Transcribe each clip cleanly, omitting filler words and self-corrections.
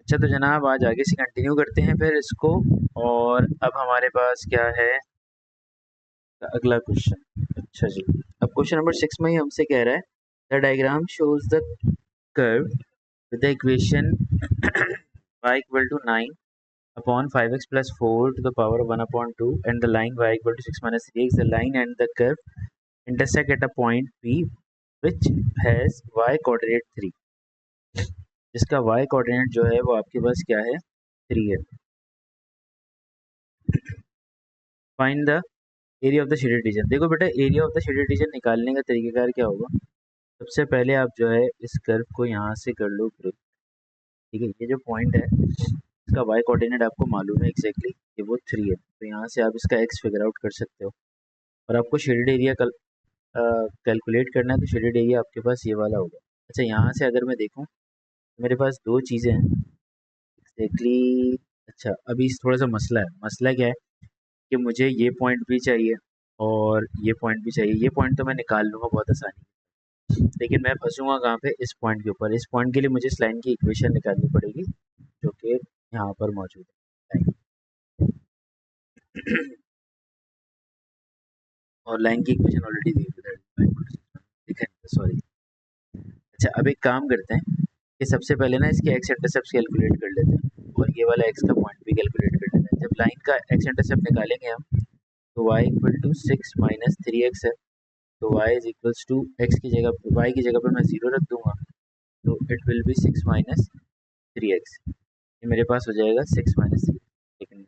अच्छा तो जनाब आज आगे से कंटिन्यू करते हैं फिर इसको। और अब हमारे पास क्या है, अगला क्वेश्चन। अच्छा जी, अब क्वेश्चन नंबर 6 में ही हमसे कह रहा है the diagram shows the curve with the equation y equal to 9 upon 5x plus 4 to the power of 1 upon 2 and the line y equal to 6 minus 3x. The line and the curve intersect at a point P which has y coordinate 3, जिसका y coordinate जो है वो आपके पास क्या है, 3 है। Find the area of the shaded region. देखो बेटा, area of the shaded region निकालने का तरीकेकार क्या होगा। सबसे पहले आप जो है इस कर्व को यहाँ से कर लो ब्रेक। ठीक है, ये जो पॉइंट है इसका y कोऑर्डिनेट आपको मालूम है एग्जैक्टली कि वो 3 है, तो यहाँ से आप इसका x फिगर आउट कर सकते हो। और आपको शेडेड एरिया कैलकुलेट करना है, तो शेडेड एरिया आपके पास ये वाला होगा। अच्छा, यहाँ से अगर मैं देखूँ तो मेरे पास दो चीज़ें हैं एग्जैक्टली। अच्छा, अभी थोड़ा सा मसला क्या है कि मुझे ये पॉइंट भी चाहिए और ये पॉइंट भी चाहिए। ये पॉइंट तो मैं निकाल लूँगा बहुत आसानी से, लेकिन मैं फंसूँगा कहाँ पे, इस पॉइंट के ऊपर। इस पॉइंट के लिए मुझे इस लाइन की इक्वेशन निकालनी पड़ेगी जो कि यहाँ पर मौजूद है। और लाइन की इक्वेशन ऑलरेडी दी है, सॉरी। अच्छा, अब एक काम करते हैं कि सबसे पहले ना इसके एक्स इंटरसेप्ट कैलकुलेट कर लेते हैं और ये वाला एक्स का पॉइंट भी कैलकुलेट कर लेते हैं। जब लाइन का एक्स इंटरसेप्ट निकालेंगे हम, तो y equal to 6 minus 3x है, तो y is equals to x की जगह, y की जगह पर मैं 0 रख दूंगा, तो it will B 6 minus 3x। ये मेरे पास हो जाएगा 6 माइनस 3। लेकिन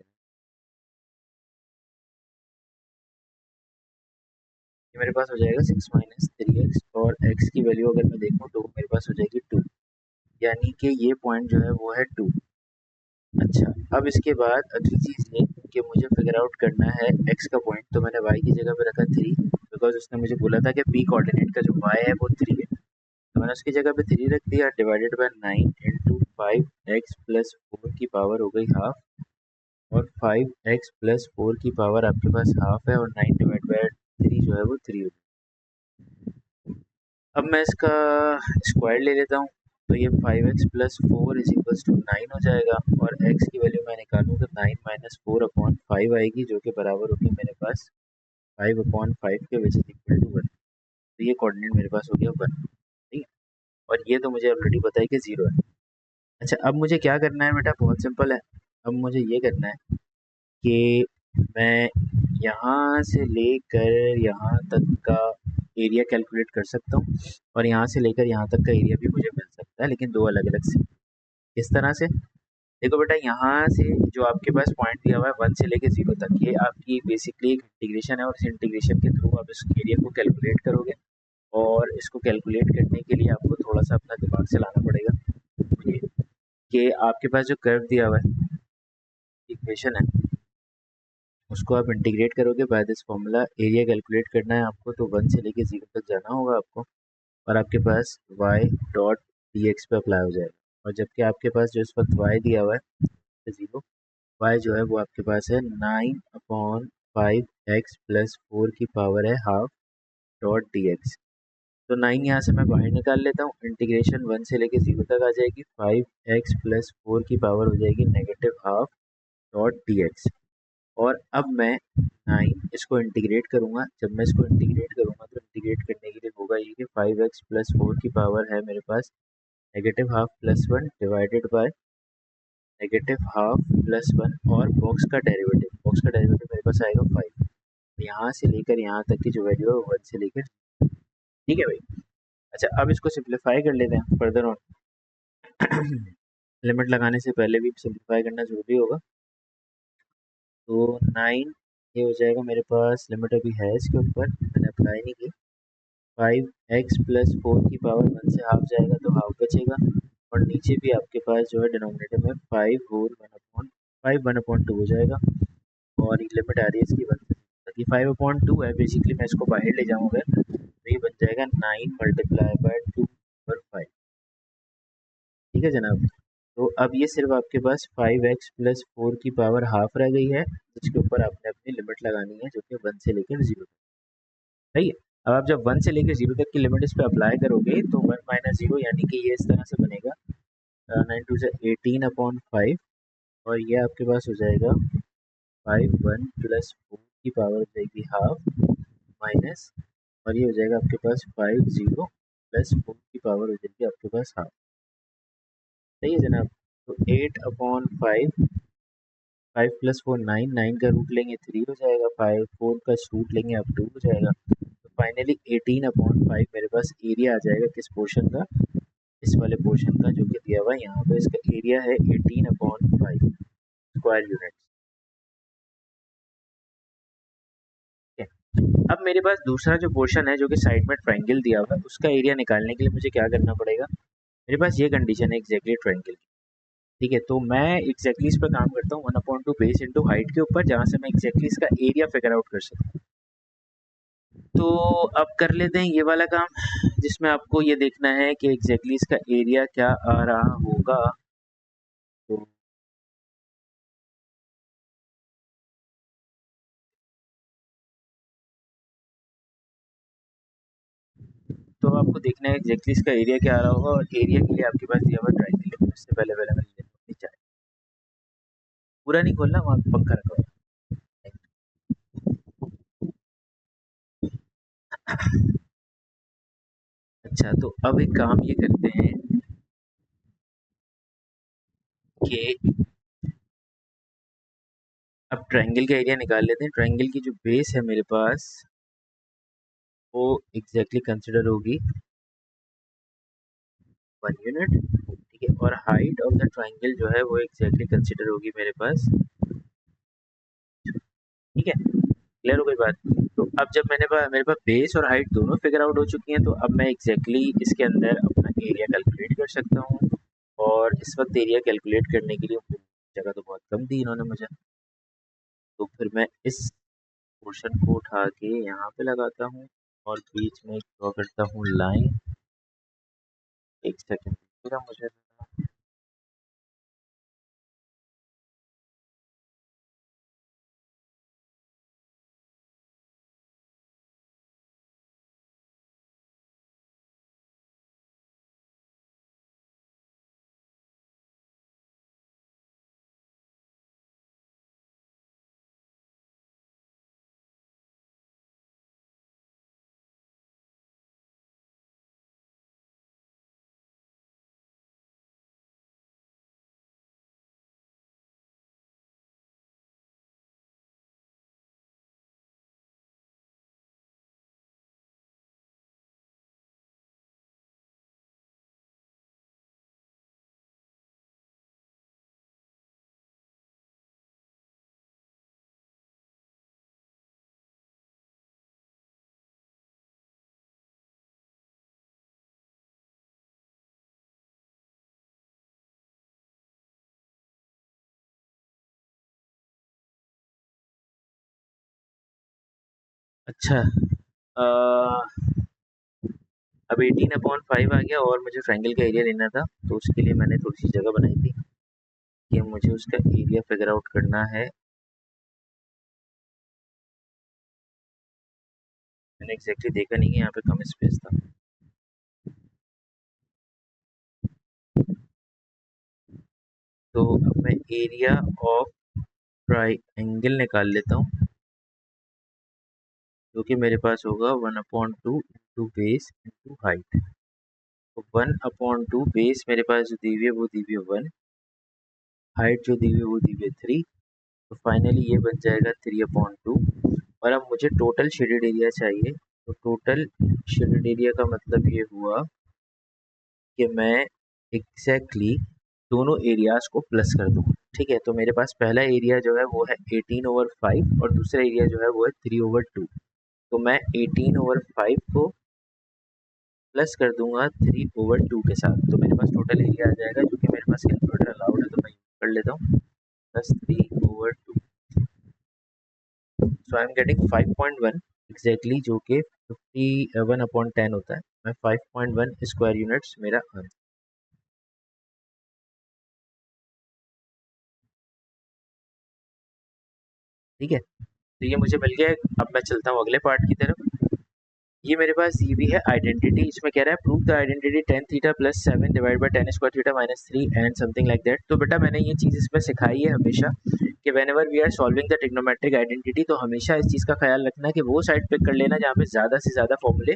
ये मेरे पास हो जाएगा 6 माइनस 3x, और x की वैल्यू अगर मैं देखूँ तो मेरे पास हो जाएगी 2, यानी कि ये पॉइंट जो है वो है 2। अच्छा, अब इसके बाद अगली चीज़ ये कि मुझे फिगर आउट करना है x का पॉइंट, तो मैंने y की जगह पे रखा 3, बिकॉज उसने मुझे बोला था कि p कोऑर्डिनेट का जो y है वो 3 है, तो मैंने उसकी जगह पे 3 रख दिया, divided by 9 into 5x plus 4 की पावर हो गई हाफ, और 5x प्लस 4 की पावर आपके पास हाफ है, और 9 डिवाइड बाय 3 जो है वो 3 हो गई। अब मैं इसका स्क्वायर ले लेता हूँ, तो ये 5x plus 4 is equals to 9 हो जाएगा, और x की वैल्यू मैं निकालूँ तो 9 माइनस 4 अपॉन 5 आएगी, जो कि बराबर होगी मेरे पास 5 अपॉन 5 के, विच इज इक्वल टू 1। तो ये कोऑर्डिनेट मेरे पास हो गया 1। ठीक है, और ये तो मुझे ऑलरेडी पता है कि 0 है। अच्छा, अब मुझे क्या करना है बेटा, बहुत सिंपल है। अब मुझे ये करना है कि मैं यहाँ से लेकर यहाँ तक का एरिया कैलकुलेट कर सकता हूँ, और यहाँ से लेकर यहाँ तक का एरिया भी मुझे मिल सकता है, लेकिन दो अलग अलग से। किस तरह से? देखो बेटा, यहाँ से जो आपके पास पॉइंट दिया हुआ है 1 से लेकर 0 तक, ये आपकी बेसिकली एक इंटीग्रेशन है, और इस इंटीग्रेशन के थ्रू आप इस एरिया को कैलकुलेट करोगे, और इसको कैलकुलेट करने के लिए आपको थोड़ा सा अपना दिमाग चलाना पड़ेगा। ये कि आपके पास जो कर्व दिया हुआ है, इक्वेशन है, उसको आप इंटीग्रेट करोगे by this formula. Area calculate करना है आपको, तो 1 से लेके 0 तक जाना होगा आपको, और आपके पास y डॉट डी एक्स पे अप्लाई हो जाएगा। और जबकि आपके पास जो इस वक्त y दिया हुआ है 0, y जो है वो आपके पास है 9 अपॉन 5x प्लस 4 की पावर है हाफ डॉट डी एक्स। तो 9 यहाँ से मैं बाहर निकाल लेता हूँ, इंटीग्रेशन 1 से लेके 0 तक आ जाएगी, 5x प्लस 4 की पावर हो जाएगी negative half dot D x. और अब मैं 9 इसको इंटीग्रेट करूँगा। जब मैं इसको इंटीग्रेट करूँगा तो इंटीग्रेट करने के लिए होगा ये कि 5x प्लस 4 की पावर है मेरे पास negative half plus 1 divided by negative half plus 1, और बॉक्स का डेरिवेटिव मेरे पास आएगा 5। यहाँ से लेकर यहाँ तक की जो वैल्यू है वो 1 से लेकर, ठीक है भाई। अच्छा, अब इसको सिंप्लीफाई कर लेते हैं फर्दर ऑन। लिमिट लगाने से पहले भी सिंप्लीफाई करना जरूरी होगा। तो 9 ये हो जाएगा मेरे पास, लिमिट अभी है इसके ऊपर, मैंने अप्लाई नहीं की। 5x प्लस 4 की पावर 1 से हाफ जाएगा तो हाफ बचेगा, और नीचे भी आपके पास जो है डिनोमिनेटर में 5 होल 1/2 हो जाएगा, और ये लिमिट आ रही है इसकी 1 से, ताकि 5/2 है बेसिकली। मैं इसको बाहर ले जाऊँगा तो ये बन जाएगा 9 मल्टीप्लाई बाय 2/5। ठीक है जनाब, तो अब ये सिर्फ आपके पास 5x प्लस 4 की पावर हाफ रह गई है, जिसके ऊपर आपने अपनी लिमिट लगानी है, जो कि 1 से लेकर 0 तक। सही है। अब आप जब 1 से लेकर 0 तक की लिमिट इस पर अप्लाई करोगे तो 1 माइनस 0, यानी कि ये इस तरह से बनेगा नाइन टू से 18/5 और ये आपके पास हो जाएगा 5 1 प्लस 4 की पावर हो जाएगी हाफ माइनस, और ये हो जाएगा आपके पास 5 0 प्लस 4 की पावर हो जाएगी आपके पास हाफ। सही है जनाब। तो 8/5, 5 + 4 9, 9 का रूट लेंगे 3 हो जाएगा, 4 का रूट लेंगे आप 2 हो जाएगा। तो फाइनली 18/5 मेरे पास एरिया आ जाएगा किस पोर्शन का, इस वाले पोर्शन का जो कि दिया हुआ है यहाँ पे। इसका एरिया है 18/5 स्क्वायर यूनिट। अब मेरे पास दूसरा जो पोर्शन है जो कि साइड में ट्रायंगल दिया हुआ है, उसका एरिया निकालने के लिए मुझे क्या करना पड़ेगा। मेरे पास ये कंडीशन है एग्जैक्टली ट्रायंगल की। ठीक है, तो मैं एग्जैक्टली इस पर काम करता हूँ 1/2 बेस इंटू हाइट के ऊपर, जहाँ से मैं एग्जैक्टली इसका एरिया फिगर आउट कर सकता हूँ। तो अब कर लेते हैं ये वाला काम, जिसमें आपको ये देखना है कि एग्जैक्टली इसका एरिया क्या आ रहा होगा। तो आपको देखना है एग्जैक्टली इसका एरिया क्या आ रहा होगा, और एरिया के लिए आपके पास दिया हुआ ट्रायंगल है। इससे पहले पहले मैं ले लेता हूँ नीचे। पूरा नहीं खोलना, वहाँ पे पंखा रखा हुआ है। अच्छा, तो अब एक काम ये करते हैं कि अब ट्रायंगल का एरिया निकाल लेते हैं। ट्रायंगल की जो बेस है मेरे पास वो एग्जैक्टली कंसिडर होगी 1 यूनिट। ठीक है, और हाइट ऑफ द ट्रायंगल जो है वो एग्जैक्टली कंसिडर होगी मेरे पास। ठीक है, क्लियर हो गई बात। तो अब जब मेरे पास बेस और हाइट दोनों फिगर आउट हो चुकी हैं, तो अब मैं एग्जैक्टली इसके अंदर अपना एरिया कैलकुलेट कर सकता हूँ। और इस वक्त एरिया कैलकुलेट करने के लिए जगह तो बहुत कम दी इन्होंने मुझे, तो फिर मैं इस पोर्शन को उठा के यहाँ पे लगाता हूँ और बीच में ड्रॉ करता हूँ लाइन। एक सेकेंड दीजिएगा मुझे। अच्छा, अब 18/5 आ गया और मुझे ट्रायंगल का एरिया लेना था, तो उसके लिए मैंने थोड़ी सी जगह बनाई थी कि मुझे उसका एरिया फिगर आउट करना है। मैंने एग्जैक्टली देखा नहीं है, यहाँ पे कम स्पेस था। तो अब मैं एरिया ऑफ ट्राइंगल निकाल लेता हूँ, जो कि मेरे पास होगा 1/2 इंटू बेस इंटू हाइट। तो 1/2 बेस मेरे पास जो दी हुई है वो दी हुई है 1, हाइट जो दी हुई है वो दी हुई है 3। तो फाइनली ये बन जाएगा 3/2। और अब मुझे टोटल शेडेड एरिया चाहिए। तो टोटल शेडेड एरिया का मतलब ये हुआ कि मैं एग्जैक्टली दोनों एरियाज को प्लस कर दूंगा। ठीक है, तो मेरे पास पहला एरिया जो है वो है 18/5 और दूसरा एरिया जो है वो है 3/2। तो मैं 18/5 को प्लस कर दूंगा 3/2 के साथ, तो मेरे पास टोटल एरिया आ जाएगा, जो कि मेरे पास कैलकुलेटर अलाउड है तो मैं यूज कर लेता हूँ, plus 3/2। So I am getting 5.1 exactly, जो कि 51/10 होता है। मैं 5.1 स्क्वायर यूनिट्स मेरा आंसर। ठीक है, तो ये मुझे मिल गया। अब मैं चलता हूँ अगले पार्ट की तरफ। ये मेरे पास ये भी है आइडेंटिटी, इसमें कह रहा है prove the identity ten theta plus seven divide by ten square theta minus three and something like that. तो बेटा मैंने ये चीज़ इसमें सिखाई है हमेशा कि whenever we are solving the trigonometric identity तो हमेशा इस चीज़ का ख्याल रखना कि वो साइड पिक कर लेना जहाँ पे ज़्यादा से ज़्यादा फॉर्मूले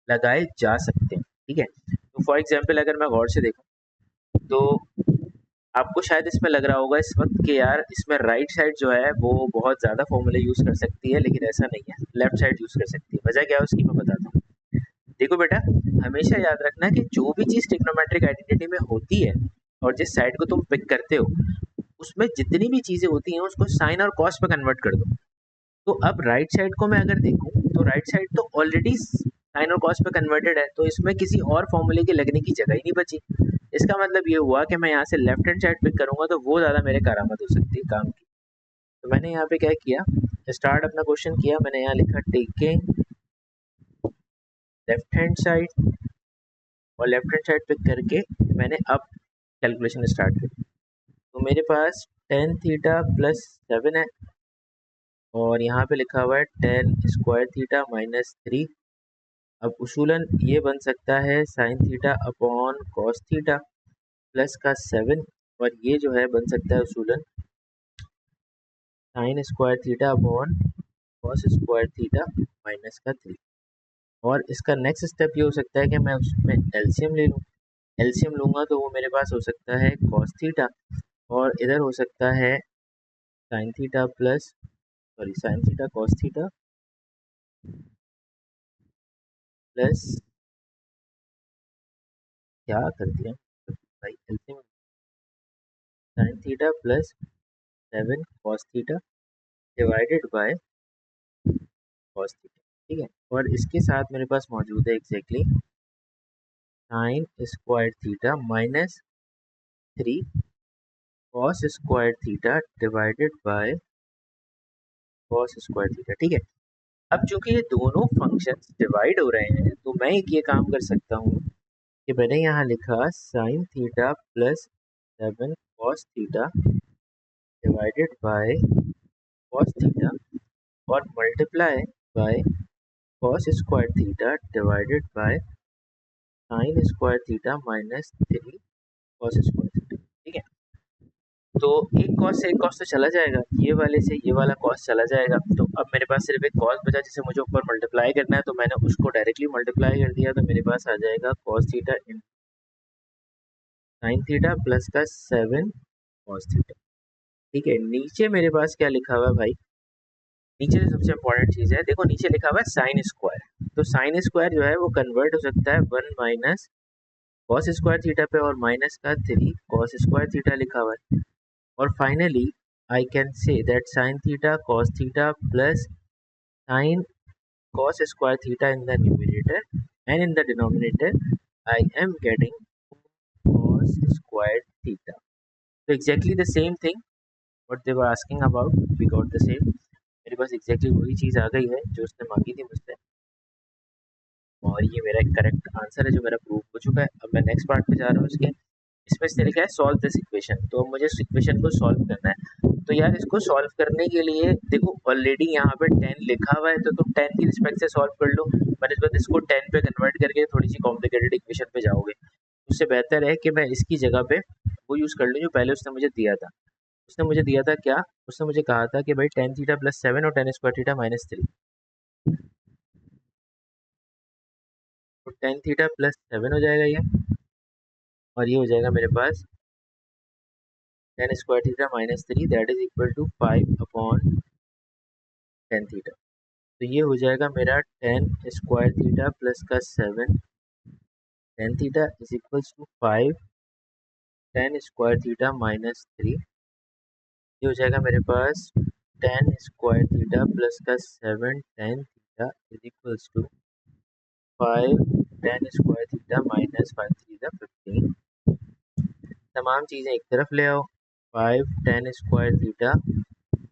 लगाए जा सकते हैं, ठीक है। तो फॉर एग्जाम्पल अगर मैं गौर से देखूँ तो आपको शायद इसमें लग रहा होगा इस वक्त कि यार इसमें राइट साइड जो है वो बहुत ज़्यादा फॉर्मूले यूज़ कर सकती है, लेकिन ऐसा नहीं है, लेफ्ट साइड यूज़ कर सकती है। वजह क्या है उसकी मैं बताता हूँ। देखो बेटा, हमेशा याद रखना कि जो भी चीज़ ट्रिग्नोमेट्रिक आइडेंटिटी में होती है और जिस साइड को तुम पिक करते हो उसमें जितनी भी चीज़ें होती हैं उसको साइन और कॉस में कन्वर्ट कर दो। तो अब राइट साइड को मैं अगर देखूँ तो राइट साइड तो ऑलरेडी साइन और कॉस पे कन्वर्टेड है, तो इसमें किसी और फॉर्मूले के लगने की जगह ही नहीं बची। इसका मतलब ये हुआ कि मैं यहाँ से लेफ्ट हैंड साइड पिक करूंगा तो वो ज़्यादा मेरे करामत हो सकती है काम की। तो मैंने यहाँ पे क्या किया, स्टार्ट अपना क्वेश्चन किया, मैंने यहाँ लिखा टेकिंग लेफ्ट हैंड साइड और लेफ्ट हैंड साइड पिक करके मैंने अब कैलकुलेशन स्टार्ट की। तो मेरे पास टेन थीटा प्लस सेवन है और यहाँ पे लिखा हुआ है tan square theta minus three. अब उसूलन ये बन सकता है sine theta upon cos theta plus का सेवन, और ये जो है बन सकता है उसूलन sine square theta upon cos square theta minus का थ्री। और इसका नेक्स्ट स्टेप ये हो सकता है कि मैं उसमें एलसीएम ले लूँ। एलसीएम लूँगा तो वो मेरे पास हो सकता है कॉस थीटा और इधर हो सकता है sine theta plus sorry sine theta cos theta plus क्या कर दिया भाई, LCM sign theta plus seven cos theta divided by cos theta, ठीक है। और इसके साथ मेरे पास मौजूद है exactly sign square theta minus three cos square theta divided by cos square theta, ठीक है। अब चूंकि ये दोनों फंक्शंस डिवाइड हो रहे हैं तो मैं एक ये काम कर सकता हूँ कि मैंने यहाँ लिखा sine theta plus seven cos theta divided by cos theta और multiply by cos square theta divided by sine square theta minus three cos square theta, ठीक है। तो एक कॉस से एक कॉस तो चला जाएगा, ये वाले से ये वाला कॉस चला जाएगा, तो अब मेरे पास सिर्फ एक कॉस बचा जिसे मुझे ऊपर मल्टीप्लाई करना है, तो मैंने उसको डायरेक्टली मल्टीप्लाई कर दिया, तो मेरे पास आ जाएगा cos theta in sign theta plus का सेवन कॉस थीटा, ठीक है। नीचे मेरे पास क्या लिखा हुआ है भाई, नीचे जो सबसे इंपॉर्टेंट चीज़ है देखो, नीचे लिखा हुआ है साइन स्क्वायर। तो साइन स्क्वायर जो है वो कन्वर्ट हो सकता है one minus cos square theta पे और माइनस का थ्री कॉस स्क्वायर थीटा लिखा हुआ है। और finally I can say that sine theta cos theta plus sign cos square theta in the numerator and in the denominator I am getting cos square theta. So exactly the same thing what they were asking about, we got the same। मेरे पास exactly वही चीज़ आ गई है जो उसने मांगी थी मुझसे, और ये मेरा करेक्ट आंसर है जो मेरा प्रूव हो चुका है। अब मैं नेक्स्ट पार्ट पे जा रहा हूँ इसके। इसमें इसने लिखा है सॉल्व दिस इक्वेशन, तो अब मुझे इस इक्वेशन को सॉल्व करना है। तो यार इसको सॉल्व करने के लिए देखो ऑलरेडी यहाँ पे 10 लिखा हुआ है तो तुम 10 की रिस्पेक्ट से सॉल्व कर लो, बनस्बत इसको 10 पे कन्वर्ट करके थोड़ी सी कॉम्प्लिकेटेड इक्वेशन पे जाओगे। उससे बेहतर है कि मैं इसकी जगह पे वो यूज़ कर लूँ जो पहले उसने मुझे दिया था। उसने मुझे दिया था क्या, उसने मुझे कहा था कि भाई टेन थीटा प्लस सेवन और tan square theta minus three. तो टेन थीटा प्लस सेवन हो जाएगा ये, और ये हो जाएगा मेरे पास tan square theta minus three that is equal to five upon tan theta. तो ये हो जाएगा मेरा टेन स्क्वायर थीटा प्लस का seven tan theta is equals to five tan square theta minus three. ये हो जाएगा मेरे पास टेन स्क्वायर थीटा प्लस का seven tan theta is equals to five tan square theta minus five three fifteen. तमाम चीज़ें एक तरफ ले आओ, five tan square theta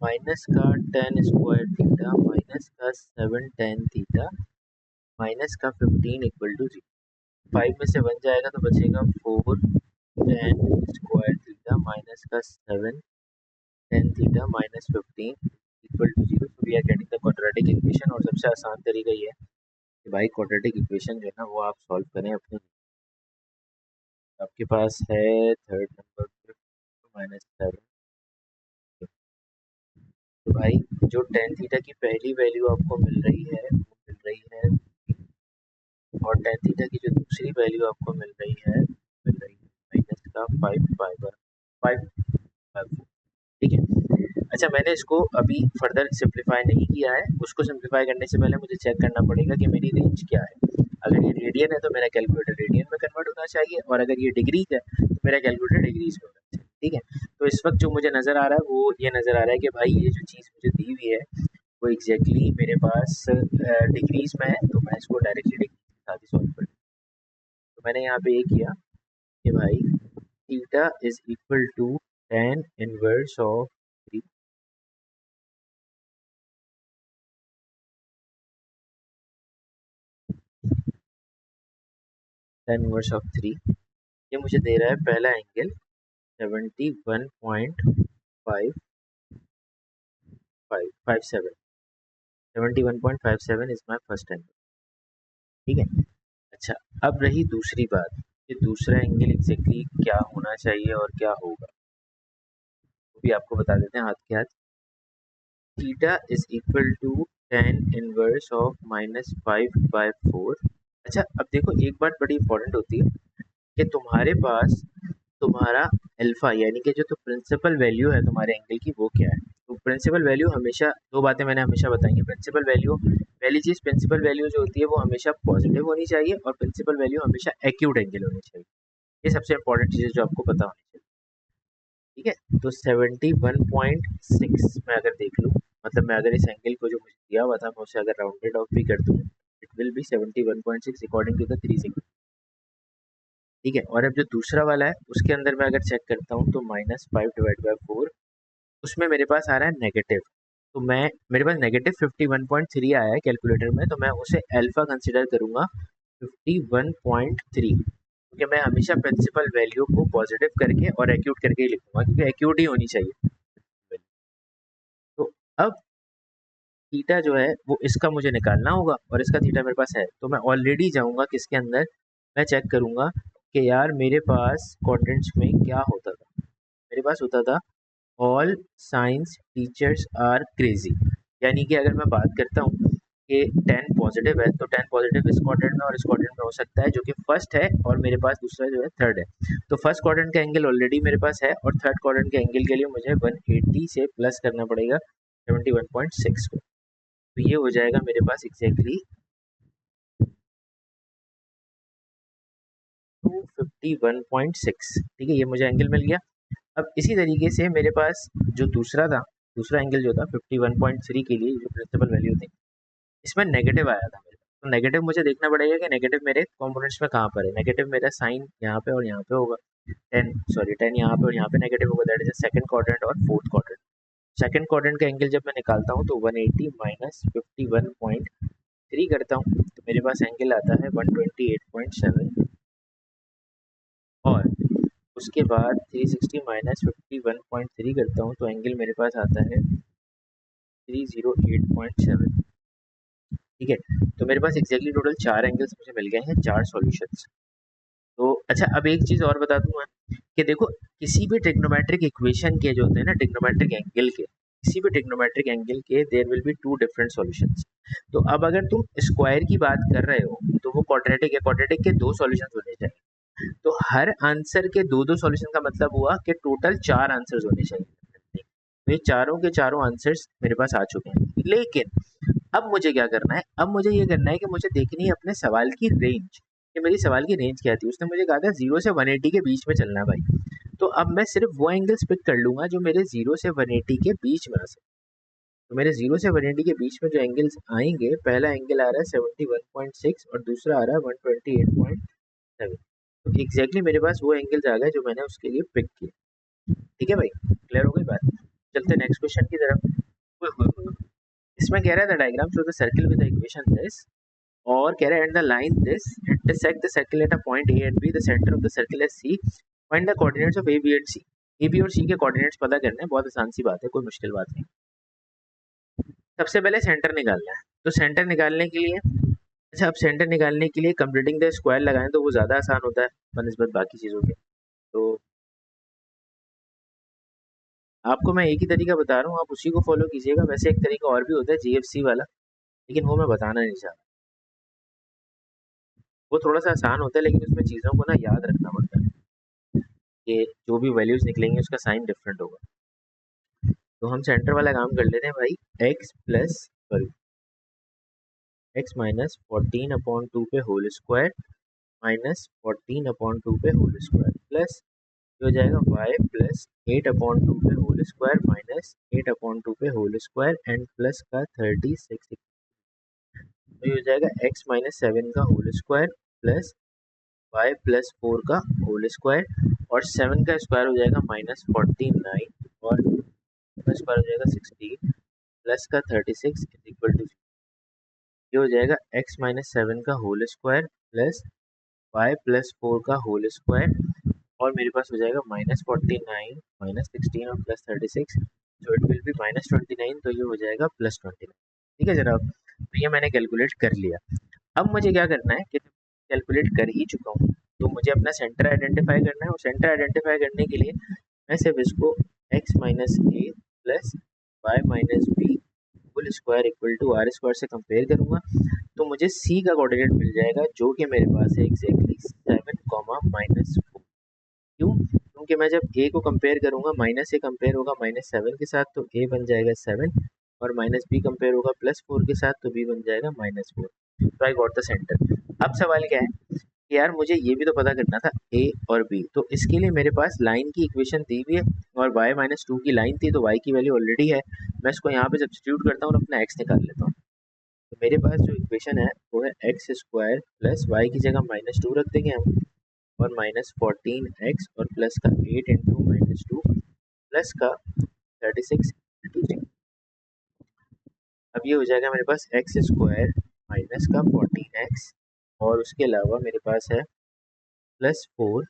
minus का टेन स्क्वायर थीटा माइनस का सेवन टेन थीटा माइनस का fifteen equal to zero. Five में से वन जाएगा तो बचेगा four tan square theta minus का seven tan theta minus fifteen equal to zero. तो we are getting the quadratic equation, और सबसे आसान तरीका ये है कि भाई क्वाड्रेटिक इक्वेशन जो है ना वो आप सॉल्व करें अपने। आपके पास है थर्ड नंबर पे -7। तो भाई जो टेन थीटा की पहली वैल्यू आपको मिल रही है वो मिल रही है, और टेन थीटा की जो दूसरी वैल्यू आपको मिल रही है माइनस का 5 ठीक है। अच्छा, मैंने इसको अभी फर्दर सिंप्लीफाई नहीं किया है। उसको सिंप्लीफाई करने से पहले मुझे चेक करना पड़ेगा कि मेरी रेंज क्या है। अगर ये रेडियन है तो मेरा कैलकुलेटर रेडियन में कन्वर्ट होना चाहिए, और अगर ये डिग्रीज है तो मेरा कैलकुलेटर डिग्रीज में होना चाहिए। ठीक है, तो इस वक्त जो मुझे नज़र आ रहा है वो ये नज़र आ रहा है कि भाई ये जो चीज़ मुझे दी हुई है वो एग्जैक्टली मेरे पास डिग्रीज में है, तो मैं इसको डायरेक्टली डिग्री के साथ ही सॉल्व कर। तो मैंने यहाँ पे ये किया कि भाई theta is equal to tan inverse of 3, tan inverse of 3, ये मुझे दे रहा है पहला angle 71.57 71.57 is my first angle. ठीक है। अच्छा, अब रही दूसरी बात कि दूसरा एंगल एग्जैक्टली क्या होना चाहिए और क्या होगा, वो भी आपको बता देते हैं हाथ के हाथ। Theta is equal to tan inverse of -5/4। अच्छा, अब देखो एक बात बड़ी इंपॉर्टेंट होती है कि तुम्हारे पास तुम्हारा अल्फा यानी कि जो तो प्रिंसिपल वैल्यू है तुम्हारे एंगल की वो क्या है। तो प्रिंसिपल वैल्यू हमेशा, दो बातें मैंने हमेशा बताई हैं। प्रिंसिपल वैल्यू, पहली चीज़ प्रिंसिपल वैल्यू जो होती है वो हमेशा पॉजिटिव होनी चाहिए, और प्रिंसिपल वैल्यू हमेशा एक्यूट एंगल होनी चाहिए। ये सबसे इंपॉर्टेंट चीज़ है जो आपको पता होनी चाहिए। ठीक है, तो 71.6 में अगर देख लूँ, मतलब मैं अगर इस एंगल को जो मुझे दिया हुआ था मैं उसे अगर राउंडेड ऑफ भी कर दूँ, it will be 71.6 according to the 360। ठीक है, और अब जो दूसरा वाला है उसके अंदर मैं अगर चेक करता हूँ तो -5/4, उसमें मेरे पास आ रहा है नेगेटिव। तो मैं, मेरे पास -51.3 आया है कैलकुलेटर में, तो मैं उसे अल्फा कंसिडर करूँगा 51.3, क्योंकि मैं हमेशा प्रिंसिपल वैल्यू को पॉजिटिव करके और एक्यूट करके ही लिखूंगा, क्योंकि एक्यूट ही होनी चाहिए। तो अब थीटा जो है वो इसका मुझे निकालना होगा, और इसका थीटा मेरे पास है, तो मैं ऑलरेडी जाऊंगा किसके अंदर, मैं चेक करूंगा कि यार मेरे पास क्वाड्रेंट्स में क्या होता था। मेरे पास होता था all science teachers are crazy, यानी कि अगर मैं बात करता हूँ कि 10 पॉजिटिव है तो 10 पॉजिटिव इस क्वाड्रेंट में और इस क्वाड्रेंट में हो सकता है, जो कि फर्स्ट है, और मेरे पास दूसरा जो है थर्ड है। तो फर्स्ट क्वाड्रेंट का एंगल ऑलरेडी मेरे पास है, और थर्ड क्वाड्रेंट के एंगल के लिए मुझे 180 से प्लस करना पड़ेगा 71.6 को। तो ये हो जाएगा मेरे पास एग्जैक्टली 251.6। ठीक है, ये मुझे एंगल मिल गया। अब इसी तरीके से मेरे पास जो दूसरा था, दूसरा एंगल जो था 51.3 के लिए जो प्रिंसिपल वैल्यू थी, इसमें नेगेटिव आया था मेरे पास। तो नेगेटिव मुझे देखना पड़ेगा कि नेगेटिव मेरे कंपोनेंट्स में कहाँ पर है। नेगेटिव मेरा साइन यहाँ पे और यहाँ पे होगा, 10 यहाँ पे और यहाँ पे नेगेटिव होगा, दैट इज सेकंड क्वाड्रेंट और फोर्थ क्वाड्रेंट। सेकंड क्वाड्रेंट का एंगल जब मैं निकालता हूँ तो 180 माइनस 51.3 करता हूँ, तो मेरे पास एंगल आता है 128.7, और उसके बाद 360 माइनस 51.3 करता हूँ तो एंगल मेरे पास आता है 308.7। ठीक है, तो मेरे पास एग्जैक्टली टोटल चार एंगल्स मुझे मिल गए हैं, चार सॉल्यूशंस। तो अच्छा, अब एक चीज़ और बता दूं मैं कि देखो, किसी भी ट्रिग्नोमेट्रिक इक्वेशन के जो होते हैं ना, ट्रिग्नोमेट्रिक एंगल के, किसी भी ट्रिग्नोमेट्रिक एंगल के there will be two different solutions. तो अब अगर तुम स्क्वायर की बात कर रहे हो तो वो क्वाड्रेटिक है, क्वाड्रेटिक के दो सॉल्यूशंस होने चाहिए। तो हर आंसर के दो दो सॉल्यूशन का मतलब हुआ कि टोटल चार आंसर्स होने चाहिए। तो ये चारों के चारों आंसर्स मेरे पास आ चुके हैं, लेकिन अब मुझे क्या करना है, अब मुझे ये करना है कि मुझे देखनी है अपने सवाल की रेंज, कि मेरी सवाल की रेंज क्या थी। उसने मुझे कहा था 0 से 180 के बीच में चलना है भाई। तो अब मैं सिर्फ वो एंगल्स पिक कर लूंगा जो मेरे 0 से 180 के बीच में आ सकते। तो मेरे 0 से 180 के बीच में जो एंगल्स आएंगे, पहला एंगल आ रहा है 71.6 और दूसरा आ रहा है 128.7। तो एग्जैक्टली मेरे पास वो एंगल्स आ गए जो मैंने उसके लिए पिक किए। ठीक है भाई, क्लियर हो गई बात। चलते नेक्स्ट क्वेश्चन की तरफ। ओए होए होए। इसमें कह रहा था diagram show the circle with the equation this, और कह रहा है at the line this intersect the circle at a point A and B, the centre of the circle is C, find the coordinates of A B and C. A B और C के coordinates पता करने हैं, बहुत आसान सी बात है, कोई मुश्किल बात नहीं। सबसे पहले सेंटर निकालना है, तो सेंटर निकालने के लिए अच्छा, अब सेंटर निकालने के लिए कंप्लीटिंग द स्क्वायर लगाएं तो वो ज़्यादा आसान होता है बनस्बत बाकी चीज़ों के। तो आपको मैं एक ही तरीका बता रहा हूँ, आप उसी को फॉलो कीजिएगा। वैसे एक तरीका और भी होता है जीएफसी वाला, लेकिन वो मैं बताना नहीं चाह रहा। वो थोड़ा सा आसान होता है, लेकिन उसमें चीज़ों को ना याद रखना पड़ता है कि जो भी वैल्यूज निकलेंगे उसका साइन डिफरेंट होगा। तो हम सेंटर वाला काम कर लेते हैं भाई। X plus sorry x minus 14/2 पे होल स्क्वायर माइनस 14/2 पे होल स्क्वायर प्लस ये हो जाएगा वाई प्लस 8/2 पे होल स्क्वायर माइनस 8/2 पे होल स्क्वायर एंड प्लस का 36। तो ये हो जाएगा एक्स माइनस 7 का whole square plus y plus 4 का होल स्क्वायर और 7 का स्क्वायर हो जाएगा -49 और स्क्वायर हो जाएगा 16 प्लस का 36 इज इक्वल टू ये हो जाएगा एक्स माइनस 7 का whole square plus y plus 4 का होल स्क्वायर और मेरे पास हो जाएगा -49 -16 और +36। तो इट विल बी -29। तो ये हो जाएगा +29। ठीक है जनाब, तो ये मैंने कैलकुलेट कर लिया। अब मुझे क्या करना है कि कैलकुलेट कर ही चुका हूँ, तो मुझे अपना सेंटर आइडेंटिफाई करना है और सेंटर आइडेंटिफाई करने के लिए मैं सिर्फ इसको x minus A plus y minus B whole square equal to R square से कंपेयर करूंगा। तो मुझे c का कोऑर्डिनेट मिल जाएगा जो कि मेरे पास है एग्जैक्टली 7, क्यों? क्योंकि मैं जब a को कंपेयर करूंगा माइनस ए कंपेयर होगा -7 के साथ तो a बन जाएगा 7 और माइनस बी कंपेयर होगा +4 के साथ तो b बन जाएगा -4। तो आई गॉट द सेंटर। अब सवाल क्या है कि यार मुझे ये भी तो पता करना था a और b, तो इसके लिए मेरे पास लाइन की इक्वेशन दी हुई है और y-2 की लाइन थी तो y की वैल्यू ऑलरेडी है। मैं इसको यहाँ पे सब्स्टिट्यूट करता हूँ और अपना x निकाल लेता हूँ। तो मेरे पास जो इक्वेशन है वो है एक्स स्क्वायर प्लस वाई की जगह -2 रख देंगे हम और -14x और प्लस का 8 इंटू -2 प्लस का 36 इंटू 3। अब ये हो जाएगा मेरे पास एक्स स्क्वायर माइनस का 14x और उसके अलावा मेरे पास है +4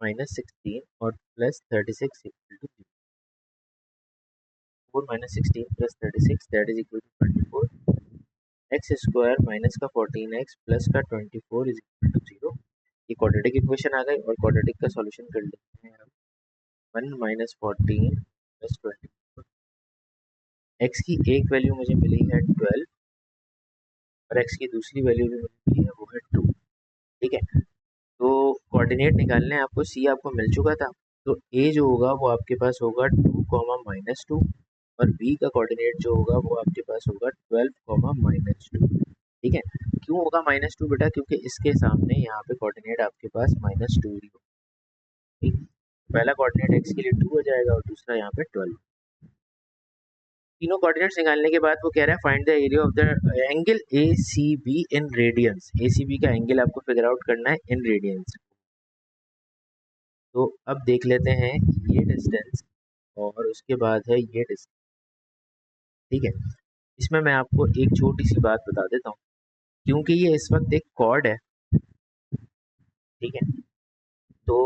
-16 और +36 equal to 4 -16 +36 that is equal to 24। X square minus का 14x प्लस का 24 इज इक्वल टू 0। ये क्वाड्रेटिक इक्वेशन आ गई और क्वाड्रेटिक का सॉल्यूशन कर लेते हैं हम। 1 माइनस 14 प्लस 24। एक्स की एक वैल्यू मुझे मिली है 12 और एक्स की दूसरी वैल्यू जो मुझे मिली है वो है 2। ठीक है, तो कोऑर्डिनेट निकालने हैं आपको। सी आपको मिल चुका था, तो ए जो होगा वो आपके पास होगा 2, -2 और बी का कोऑर्डिनेट जो होगा वो आपके पास होगा 12, -2। ठीक है, क्यों होगा -2 बेटा? क्योंकि इसके सामने यहाँ पे कोऑर्डिनेट आपके पास -2 ही होगा। ठीक, पहला कोऑर्डिनेट एक्स के लिए 2 हो जाएगा और दूसरा यहाँ पे 12। तीनों कोऑर्डिनेट्स निकालने के बाद वो कह रहा है find the area of the angle A C B in radians. A C B का एंगल आपको फिगर आउट करना है इन रेडियंस। तो अब देख लेते हैं ये डिस्टेंस और उसके बाद है ये डिस्टेंस। ठीक है, इसमें मैं आपको एक छोटी सी बात बता देता हूँ। क्योंकि ये इस वक्त एक कॉर्ड है, ठीक है, तो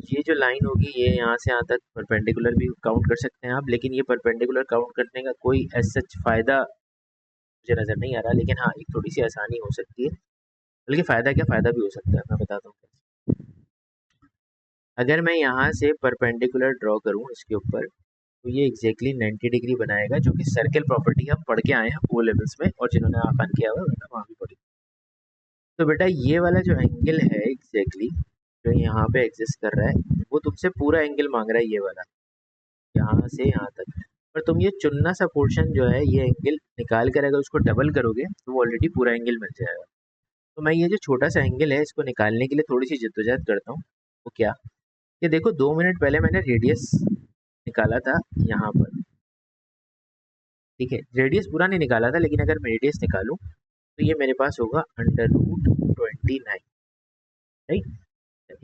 ये जो लाइन होगी ये यहाँ से यहाँ तक परपेंडिकुलर भी काउंट कर सकते हैं आप, लेकिन ये परपेंडिकुलर काउंट करने का कोई एज सच फ़ायदा मुझे नज़र नहीं आ रहा। लेकिन हाँ, एक थोड़ी सी आसानी हो सकती है, बल्कि फ़ायदा क्या फ़ायदा भी हो सकता है, मैं बताता हूँ कैसे। अगर मैं यहाँ से परपेंडिकुलर ड्रॉ करूँ इसके ऊपर तो ये एग्जैक्टली 90 डिग्री बनाएगा, जो कि सर्कल प्रॉपर्टी हम पढ़ के आए हैं ओ लेवल्स में, और जिन्होंने आसान किया हुआ है वहाँ भी पढ़ी। तो बेटा ये वाला जो एंगल है एग्जैक्टली जो यहाँ पे एग्जिस्ट कर रहा है वो तुमसे पूरा एंगल मांग रहा है, ये वाला यहाँ से यहाँ तक। पर तुम ये चुनना सा पोर्शन जो है ये एंगल निकाल कर अगर उसको डबल करोगे तो वो ऑलरेडी पूरा एंगल मिल जाएगा। तो मैं ये जो छोटा सा एंगल है इसको निकालने के लिए थोड़ी सी जद्दोजहद करता हूँ। वो क्या, ये देखो 2 मिनट पहले मैंने रेडियस निकाला था यहाँ पर। ठीक है, रेडियस पूरा नहीं निकाला था, लेकिन अगर मैं रेडियस निकालूं तो ये मेरे पास होगा √29। राइट,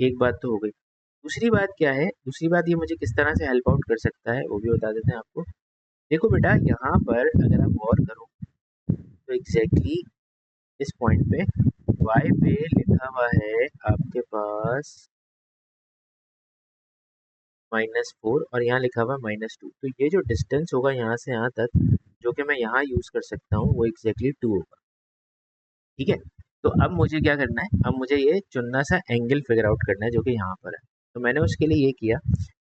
एक बात तो हो गई। दूसरी बात क्या है, दूसरी बात ये मुझे किस तरह से हेल्प आउट कर सकता है वो भी बता देते हैं आपको। देखो बेटा यहाँ पर अगर आप गौर करो तो एग्जैक्टली इस पॉइंट पे y पे लिखा हुआ है आपके पास -4 और यहाँ लिखा हुआ है -2। तो ये जो डिस्टेंस होगा यहाँ से यहाँ तक जो कि मैं यहाँ यूज़ कर सकता हूँ वो एग्जैक्टली 2 होगा। ठीक है। तो अब मुझे क्या करना है, अब मुझे ये चुनना सा एंगल फिगर आउट करना है जो कि यहाँ पर है। तो मैंने उसके लिए ये किया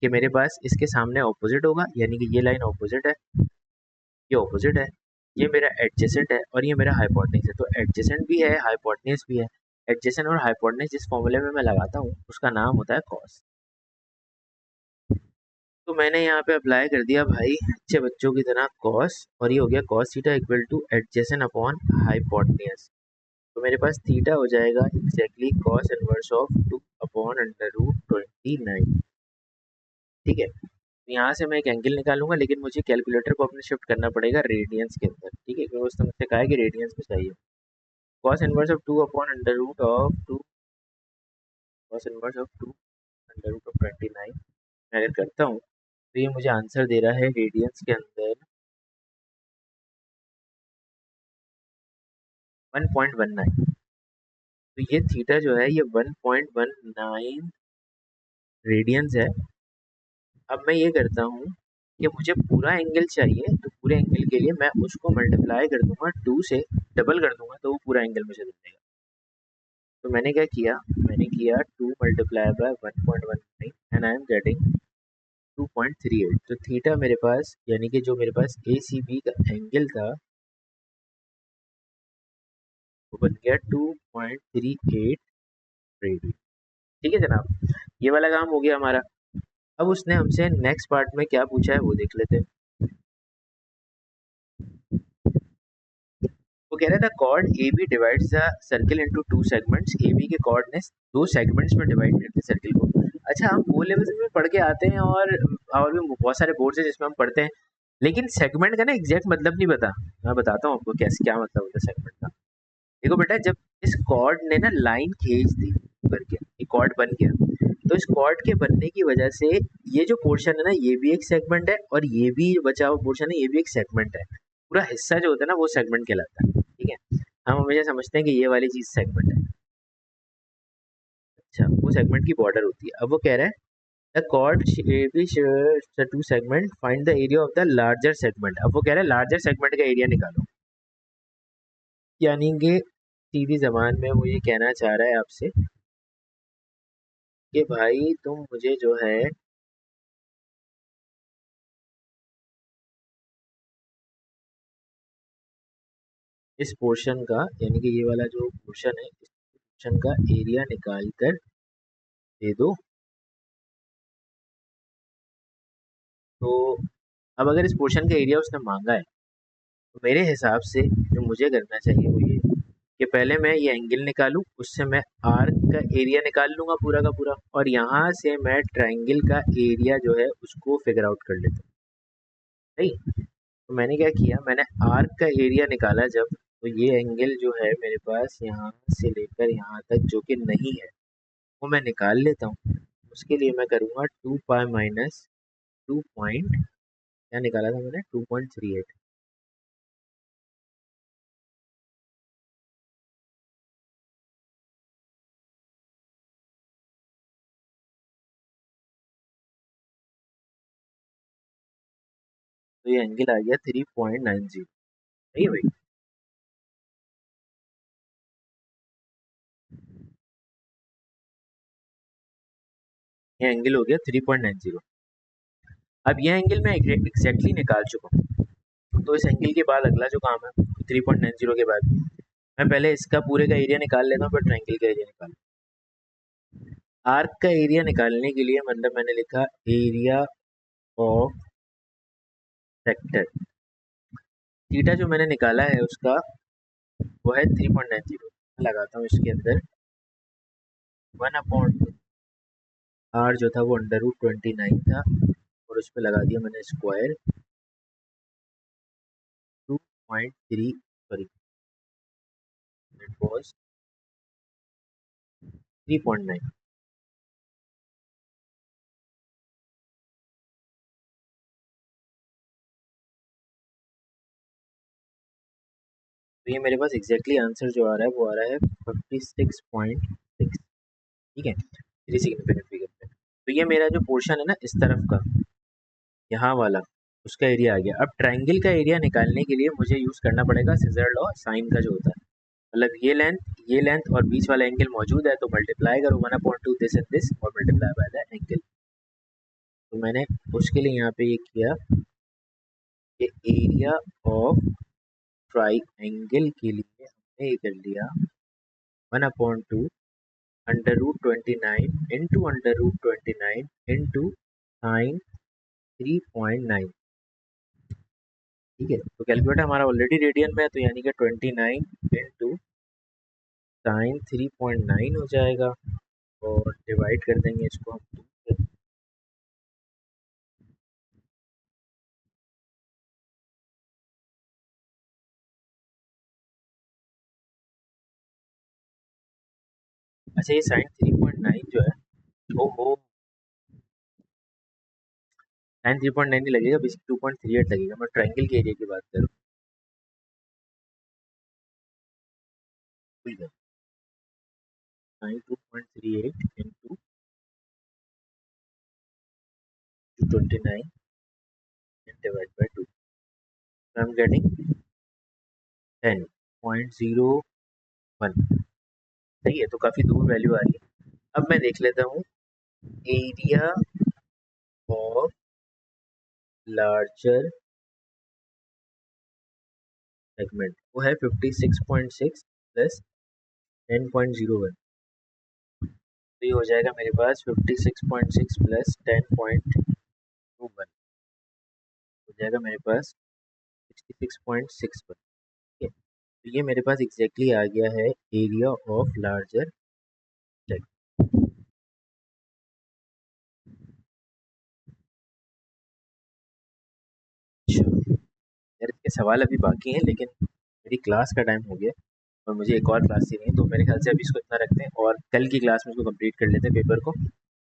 कि मेरे पास इसके सामने ऑपोजिट होगा, यानी कि ये लाइन ऑपोजिट है, ये ऑपोजिट है, ये मेरा एडजेसेंट है और ये मेरा हाइपोटेन्यूज है। तो एडजेसेंट भी है, हाइपोटेन्यूज भी है। एडजेसेंट और हाइपोटेन्यूज जिस फॉर्मूले में मैं लगाता हूँ उसका नाम होता है कॉस। तो मैंने यहाँ पे अप्लाई कर दिया भाई अच्छे बच्चों की तरह कॉस, और ये हो गया cos theta equal to adjacent upon hypotenuse. तो मेरे पास थीटा हो जाएगा exactly cos inverse of 2 upon under root 29। ठीक है। यहाँ से मैं एक एंगल निकालूंगा, लेकिन मुझे कैलकुलेटर को अपने शिफ्ट करना पड़ेगा रेडियंस के अंदर। ठीक है, क्योंकि उसने मुझसे कहा है कि रेडियंस में चाहिए। Cos inverse of 2 upon under root of 2, cos inverse of 2 under root of 29 मैं अगर करता हूँ तो ये मुझे आंसर दे रहा है रेडियंस के अंदर 1.19। तो ये थीटा जो है ये 1.19 रेडियंस है। अब मैं ये करता हूँ कि मुझे पूरा एंगल चाहिए, तो पूरे एंगल के लिए मैं उसको मल्टीप्लाई कर दूंगा 2 से, डबल कर दूंगा तो वो पूरा एंगल मुझे दे देगा। तो मैंने क्या किया, मैंने किया 2 multiply by 1.19 and I am getting 2.38। तो थीटा मेरे पास, यानी कि जो मेरे पास ए सी बी का एंगल था वो बन गया 2.38 रेडियन। ठीक है जनाब, ये वाला काम हो गया हमारा। अब उसने हमसे नेक्स्ट पार्ट में क्या पूछा है वो देख लेते हैं। वो कह रहा था chord A B divides the circle into two segments. A B के कॉर्ड ने दो सेगमेंट्स में डिवाइड करते हैं सर्किल को। अच्छा, हम वो लेवल में पढ़ के आते हैं और भी बहुत सारे बोर्ड्स हैं जिसमें हम पढ़ते हैं, लेकिन सेगमेंट का ना एग्जैक्ट मतलब नहीं पता। मैं बताता हूँ आपको कैसे, क्या मतलब होता है सेगमेंट का। देखो बेटा, जब इस कॉर्ड ने ना लाइन खींच दी करके, ये कॉर्ड बन गया, तो इस कॉर्ड के बनने की वजह से ये जो पोर्शन है ना ये भी एक सेगमेंट है, और ये भी बचा हुआ पोर्शन है ये भी एक सेगमेंट है। पूरा हिस्सा जो होता है ना वो सेगमेंट कहलाता है। ठीक है, हम हमेशा समझते हैं कि ये वाली चीज सेगमेंट है। अच्छा, वो सेगमेंट की बॉर्डर होती है। अब वो कह रहा है the chord AB shares the two segment, find the area of the larger segment। अब वो कह रहा है लार्जर सेगमेंट का एरिया निकालो। यानी कि सीधी जबान में वो ये कहना चाह रहा है आपसे कि भाई तुम मुझे जो है इस पोर्शन का, यानी कि ये वाला जो पोर्शन है इस पोर्शन का एरिया निकाल कर दे दो। तो अब अगर इस पोर्शन का एरिया उसने मांगा है तो मेरे हिसाब से जो मुझे करना चाहिए वो ये कि पहले मैं ये एंगल निकालूं, उससे मैं आर्क का एरिया निकाल लूंगा पूरा का पूरा, और यहाँ से मैं ट्राइंगल का एरिया जो है उसको फिगर आउट कर लेता हूँ। सही। तो मैंने क्या किया, मैंने आर्क का एरिया निकाला जब, तो ये एंगल जो है मेरे पास यहाँ से लेकर यहाँ तक जो कि नहीं है वो मैं निकाल लेता हूँ। उसके लिए मैं करूँगा 2 पाई माइनस 2 पॉइंट, क्या निकाला था मैंने, 2.38। तो ये एंगल आ गया 3.90। सही है भाई। ये एंगल हो गया 3.90। अब ये एंगल मैं एग्जैक्टली निकाल चुका हूँ। तो इस एंगल के बाद अगला जो काम है 3.90 के बाद मैं पहले इसका पूरे का एरिया निकाल लेता हूँ, फिर ट्रायंगल का एरिया निकाल। आर्क का एरिया निकालने के लिए मतलब मैंने लिखा एरिया ऑफ सेक्टर। थीटा जो मैंने निकाला है उसका वो है 3.90। लगाता हूँ इसके अंदर 1 अपॉन आर जो था वो अंडर रूट 29 था, और उस पर लगा दिया मैंने स्क्वायर 2.3, सॉरी इट वॉज 3.9। तो ये मेरे पास एग्जैक्टली आंसर जो आ रहा है वो आ रहा है 56.6। ठीक है, थ्री सिग्निफिकेंट फिगर पे। तो ये मेरा जो पोर्शन है ना इस तरफ का, यहाँ वाला, उसका एरिया आ गया। अब ट्रायंगल का एरिया निकालने के लिए मुझे यूज़ करना पड़ेगा सीजर लॉ, साइन का जो होता है। मतलब ये लेंथ और बीच वाला एंगल मौजूद है तो मल्टीप्लाई करो 1/2 दिस एंड दिस और मल्टीप्लाई बाय द एंगल। तो मैंने उसके लिए यहाँ पे ये किया कि एरिया ऑफ ट्राइंगल के लिए हमने ये कर लिया 1/2 √29 इंटू √29 इंटू साइन 3.9। ठीक है, तो कैलकुलेटर हमारा ऑलरेडी रेडियन में है तो यानी कि 29 इंटू साइन 3.9 हो जाएगा और डिवाइड कर देंगे इसको हम 2 से। अच्छा, ये साइन 3.9 जो है, ओहो, साइन 3.9 नहीं लगेगा, बेसिक 2.38 लगेगा। मैं ट्रायंगल के एरिया की बात कर रहा हूँ। Sine 2.38 into 29 divide by 2, I am getting 10.01। सही है, तो काफ़ी दूर वैल्यू आ रही है। अब मैं देख लेता हूँ एरिया ऑफ लार्जर सेगमेंट, वो है 56.6 प्लस 10.01। तो ये हो जाएगा मेरे पास 56.6 प्लस 10.21 हो जाएगा मेरे पास 66.61। ठीक है, तो ये मेरे पास एग्जैक्टली आ गया है एरिया ऑफ लार्जर सेगमेंट। अच्छा यार, इसके सवाल अभी बाकी हैं लेकिन मेरी क्लास का टाइम हो गया और मुझे एक और क्लास लेनी है, तो मेरे ख्याल से अभी इसको इतना रखते हैं और कल की क्लास में इसको कंप्लीट कर लेते हैं पेपर को।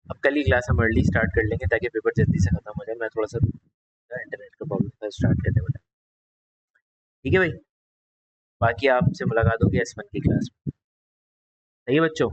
अब कल ही क्लास हम अर्ली स्टार्ट कर लेंगे ताकि पेपर जल्दी से खत्म हो जाए। मैं थोड़ा सा इंटरनेट का प्रॉब्लम था स्टार्ट करने वाला। ठीक है भाई, बाकी आपसे मुलाकात होगी S1 की क्लास में। सही है बच्चों।